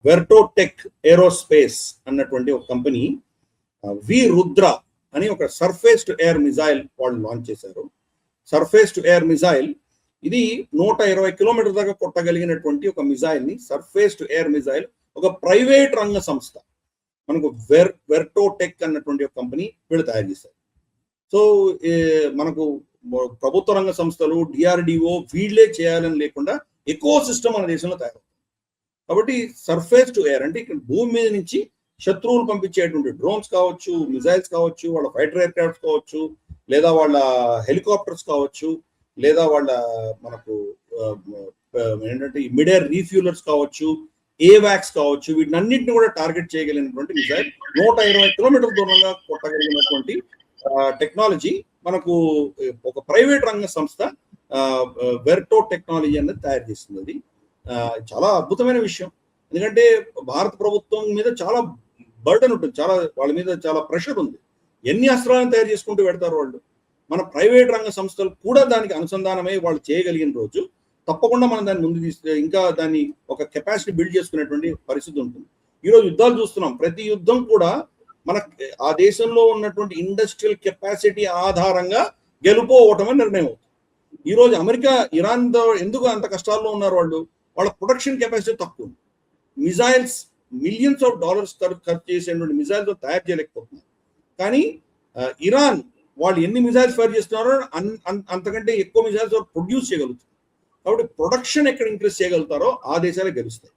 వెర్టోటెక్ aerospace అన్నటువంటి ఒక company వి రుద్ర అని ఒక సర్ఫేస్ టు ఎయిర్ మిజైల్ వాళ్ళు లాంచ్ చేశారు. సర్ఫేస్ టు ఎయిర్ మిజైల్ ఇది 120 కిలోమీటర్ దాకా కొట్టగలిగినటువంటి ఒక మిజైల్ ని, సర్ఫేస్ టు ఎయిర్ మిజైల్ ఒక ప్రైవేట్ రంగ సంస్థ మనకు వెర్టోటెక్ అన్నటువంటి ఒక కంపెనీ వీళ్ళు తయారు చేశారు. సో మనకు ప్రభుత్వ రంగ సంస్థలు, డిఆర్డిఓ వీళ్ళే చేయాలని లేకుండా ఎకో సిస్టమ్ మన దేశంలో తయారవుతుంది. కాబట్టి సర్ఫేస్ టు ఎయిర్ అంటే ఇక్కడ భూమి మీద నుంచి శత్రువులు పంపించేటువంటి డ్రోన్స్ కావచ్చు, మిజైల్స్ కావచ్చు, వాళ్ళ ఫైటర్ ఎయిర్ క్రాఫ్ట్స్ కావచ్చు, లేదా వాళ్ళ హెలికాప్టర్స్ కావచ్చు, లేదా వాళ్ళ మనకు ఏంటంటే మిడ్ ఎయిర్ రీఫ్యూలర్స్ కావచ్చు, ఏవాక్స్ కావచ్చు, వీటినన్నింటిని కూడా టార్గెట్ చేయగలిగినటువంటి మిజైల్ 120 కిలోమీటర్ల దూరంగా కొట్టగలిగినటువంటి టెక్నాలజీ మనకు ఒక ప్రైవేట్ రంగ సంస్థ వెర్టో టెక్నాలజీ అనేది తయారు చేస్తుంది. అది చాలా అద్భుతమైన విషయం. ఎందుకంటే భారత ప్రభుత్వం మీద చాలా బర్డన్ ఉంటుంది, చాలా వాళ్ళ మీద చాలా ప్రెషర్ ఉంది. ఎన్ని అస్త్రాలను తయారు చేసుకుంటూ పెడతారు వాళ్ళు. మన ప్రైవేట్ రంగ సంస్థలు కూడా దానికి అనుసంధానమై వాళ్ళు చేయగలిగిన రోజు తప్పకుండా మనం దాన్ని ముందు తీసుకు ఇంకా దాన్ని ఒక కెపాసిటీ బిల్డ్ చేసుకునేటువంటి పరిస్థితి ఉంటుంది. ఈరోజు యుద్ధాలు చూస్తున్నాం. ప్రతి యుద్ధం కూడా మన ఆ దేశంలో ఉన్నటువంటి ఇండస్ట్రియల్ కెపాసిటీ ఆధారంగా గెలుపో ఓటమని నిర్ణయం అవుతుంది. ఈరోజు అమెరికా ఇరాన్తో ఎందుకు అంత కష్టాల్లో ఉన్నారు? వాళ్ళ ప్రొడక్షన్ కెపాసిటీ తక్కువ ఉంది. మిజైల్స్ మిలియన్స్ ఆఫ్ డాలర్స్ ఖర్చు చేసేటువంటి మిజైల్తో తయారు చేయలేకపోతున్నారు. కానీ ఇరాన్ వాళ్ళు ఎన్ని మిజైల్స్ ఫైర్ చేస్తున్నారో అంతకంటే ఎక్కువ మిజైల్స్ ప్రొడ్యూస్ చేయగలుగుతారు. కాబట్టి ప్రొడక్షన్ ఎక్కడ ఇంక్రీజ్ చేయగలుగుతారో ఆ దేశాలే గెలుస్తాయి.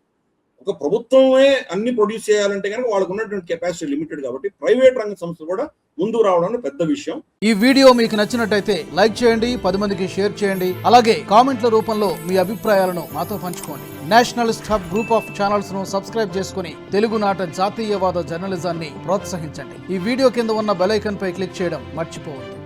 ఒక ప్రభుత్వమే అన్ని ప్రొడ్యూస్ చేయాలంటే కనుక వాళ్ళకు ఉన్నటువంటి కెపాసిటీ లిమిటెడ్. కాబట్టి ప్రైవేట్ రంగ సంస్థలు కూడా ముందుకు రావడం పెద్ద విషయం. ఈ వీడియో మీకు నచ్చినట్టయితే లైక్ చేయండి, 10 మందికి షేర్ చేయండి. అలాగే కామెంట్ల రూపంలో మీ అభిప్రాయాలను మాతో పంచుకోండి. Nationalist hub group of channels ను సబ్స్క్రైబ్ చేసుకుని తెలుగునాట జాతీయవాద జర్నలిజాన్ని ప్రోత్సహించండి. ఈ వీడియో కింద ఉన్న బెల్ ఐకాన్ పై క్లిక్ చేయడం మర్చిపోవద్దు.